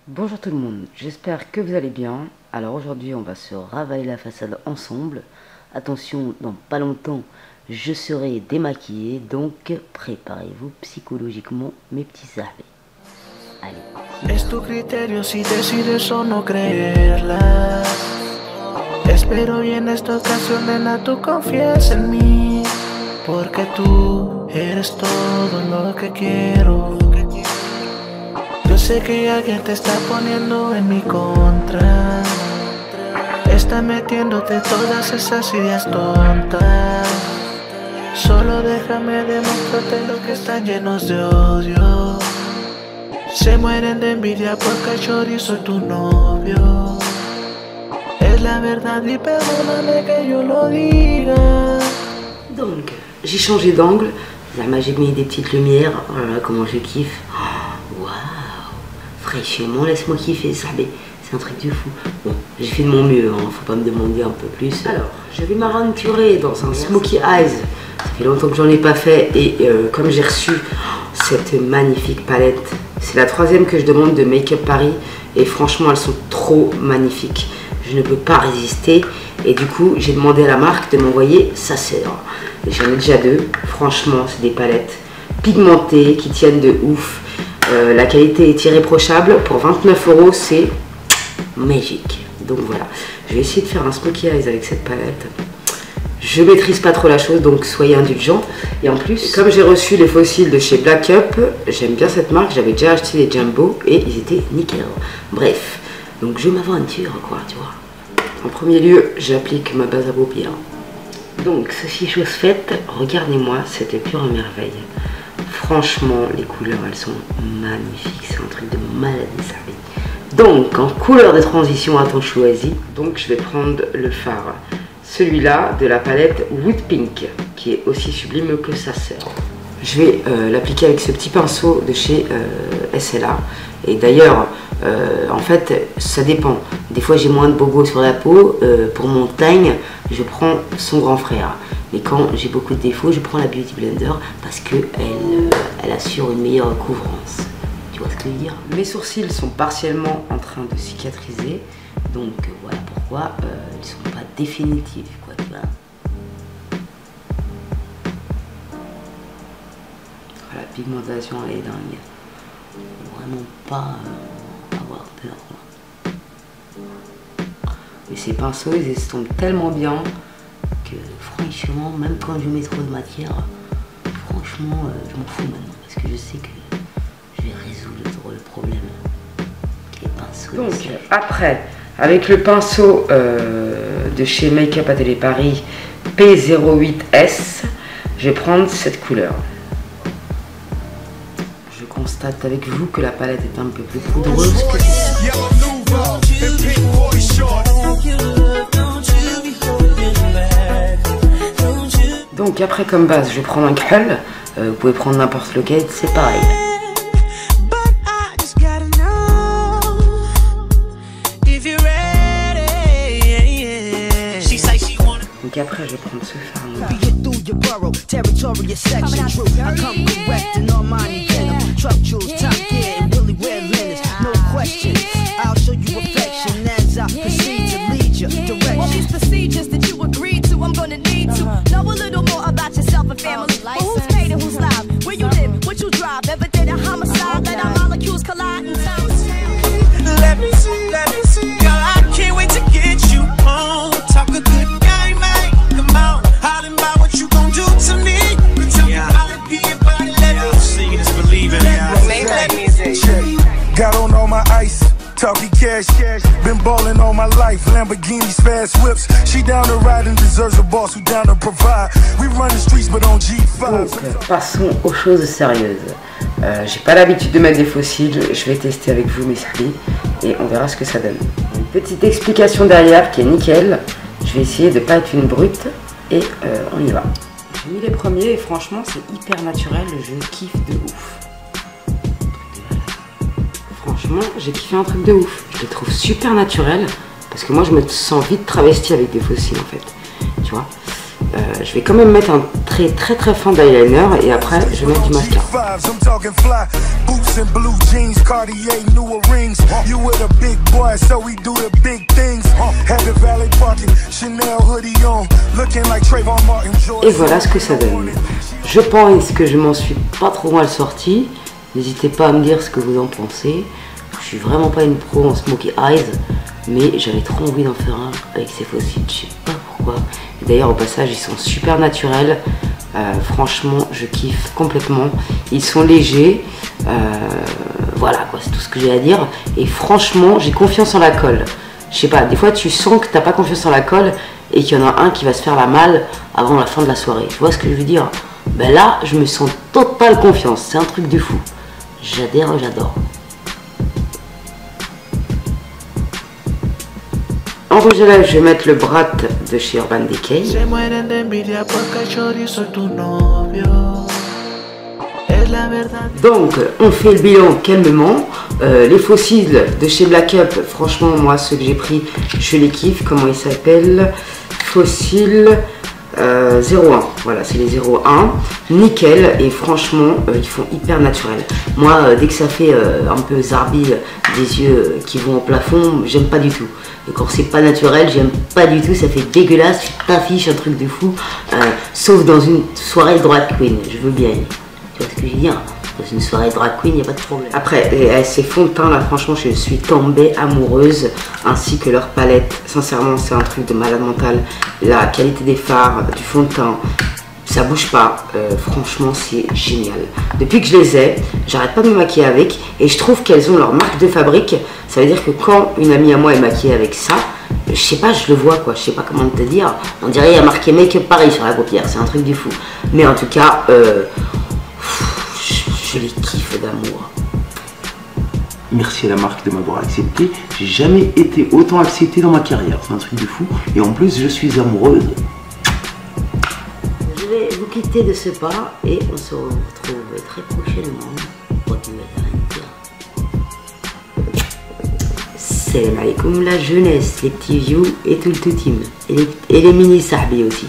Bonjour tout le monde, j'espère que vous allez bien. Alors aujourd'hui on va se ravaler la façade ensemble. Attention, dans pas longtemps je serai démaquillée, donc préparez-vous psychologiquement mes petits amis. Allez. Es tu criterio si decides o no creerla. Espero bien esta ocasión, nena, tú confías en mí, porque tú eres todo lo que quiero. Yo sé que alguien te está poniendo en mi contra, está metiéndote todas esas ideas tontas. Solo déjame demostrarte lo que están llenos de odio. Se mueren de envidia porque yo soy tu novio. Es la verdad y perdóname que yo lo diga. Donc, j'ai changé d'angle. J'ai mis des petites lumières. Oh là là, comment je kiffe. Waouh. Fraîchement, laisse-moi kiffer, ça. C'est un truc de fou. Bon, j'ai fait de mon mieux, hein, faut pas me demander un peu plus. Alors, je vais m'aventurer dans un Smoky Eyes. Ça fait longtemps que j'en ai pas fait. Et comme j'ai reçu cette magnifique palette, c'est la troisième que je demande de Make Up Paris. Et franchement, elles sont trop magnifiques. Je ne peux pas résister. Et du coup, j'ai demandé à la marque de m'envoyer sa sœur. J'en ai déjà deux. Franchement, c'est des palettes pigmentées qui tiennent de ouf. La qualité est irréprochable. Pour 29 €, c'est magique. Donc voilà, je vais essayer de faire un Smoky Eyes avec cette palette. Je maîtrise pas trop la chose, donc soyez indulgents. Et en plus, comme j'ai reçu les fossiles de chez Black Up, j'aime bien cette marque. J'avais déjà acheté les Jumbo et ils étaient nickel. Bref, donc je m'aventure quoi, tu vois. En premier lieu, j'applique ma base à paupières. Donc, ceci chose faite, regardez-moi cette pure merveille. Franchement, les couleurs, elles sont magnifiques. C'est un truc de malade, ça. Donc, en couleur de transition à ton choisi, donc je vais prendre le fard. Celui-là de la palette Wood Pink, qui est aussi sublime que sa sœur. Je vais l'appliquer avec ce petit pinceau de chez SLA. Et d'ailleurs, en fait, ça dépend. Des fois, j'ai moins de bobos sur la peau. Pour mon teint, je prends son grand frère. Mais quand j'ai beaucoup de défauts, je prends la Beauty Blender parce qu'elle assure une meilleure couvrance. Tu vois ce que je veux dire? Mes sourcils sont partiellement en train de cicatriser. Donc voilà pourquoi ils ne sont pas définitifs, quoi, tu vois. La pigmentation, elle est dingue. Vraiment pas avoir peur, quoi. Mais ces pinceaux, ils estompent tellement bien que franchement, même quand je mets trop de matière, franchement, je m'en fous maintenant parce que je sais que je vais résoudre le problème. Les pinceaux. Donc après, avec le pinceau de chez Make Up Atelier Paris P08S, je vais prendre cette couleur. Je constate avec vous que la palette est un peu plus poudreuse que celle-ci. Donc après comme base, je vais prendre un crème. Vous pouvez prendre n'importe lequel, c'est pareil. Donc après je vais prendre ce fard noir. Got on all my ice, talking cash, been ballin' all my life, Lamborghinis, fast whips. She down to ride and deserves a boss who down to provide. We run the streets but on G5. Donc, passons aux choses sérieuses. J'ai pas l'habitude de mettre des fossiles, je vais tester avec vous mes amis et on verra ce que ça donne. Une petite explication derrière qui est nickel. Je vais essayer de pas être une brute et on y va. J'ai mis les premiers et franchement c'est hyper naturel, je kiffe de ouf. Franchement, j'ai kiffé un truc de ouf. Je le trouve super naturel parce que moi je me sens vite travestie avec des fossiles en fait. Tu vois. Je vais quand même mettre un trait très très fin d'eyeliner et après je vais mettre du mascara. Et voilà ce que ça donne. Je pense que je m'en suis pas trop mal sortie. N'hésitez pas à me dire ce que vous en pensez. Je suis vraiment pas une pro en smokey eyes, mais j'avais trop envie d'en faire un avec ces fossiles, je sais pas pourquoi. Et d'ailleurs au passage ils sont super naturels, franchement je kiffe complètement. Ils sont légers, voilà quoi, c'est tout ce que j'ai à dire. Et franchement j'ai confiance en la colle. Je sais pas, des fois tu sens que t'as pas confiance en la colle et qu'il y en a un qui va se faire la malle avant la fin de la soirée. Tu vois ce que je veux dire? Ben là je me sens totale confiance, c'est un truc de fou. J'adhère, j'adore. En rouge à lèvres, je vais mettre le Brat de chez Urban Decay. Donc, on fait le bilan calmement. Les fossiles de chez Black Up, franchement, moi, ceux que j'ai pris, je les kiffe. Comment ils s'appellent? Fossiles 01. Voilà, c'est les 01. Nickel. Et franchement, ils font hyper naturel. Moi, dès que ça fait un peu zarbi, des yeux qui vont au plafond, j'aime pas du tout. Et quand c'est pas naturel, j'aime pas du tout, ça fait dégueulasse, tu t'affiches un truc de fou, sauf dans une soirée drag queen, je veux bien. Tu vois ce que je veux dire? Dans une soirée drag queen, il n'y a pas de problème. Après, ces fonds de teint là, franchement, je suis tombée amoureuse, ainsi que leur palette. Sincèrement, c'est un truc de malade mental. La qualité des fards, du fond de teint, ça bouge pas, franchement c'est génial. Depuis que je les ai, j'arrête pas de me maquiller avec et je trouve qu'elles ont leur marque de fabrique. Ça veut dire que quand une amie à moi est maquillée avec ça, je sais pas, je le vois quoi, je sais pas comment te dire. On dirait qu'il y a marqué Make-up Paris sur la paupière, c'est un truc du fou. Mais en tout cas, je les kiffe d'amour. Merci à la marque de m'avoir accepté. J'ai jamais été autant accepté dans ma carrière, c'est un truc de fou. Et en plus, je suis amoureuse. Je vais vous quitter de ce pas et on se retrouve très prochainement pour une nouvelle aventure. Salam alaikum la jeunesse, les petits vieux et tout le tout team. Et les mini sahbi aussi.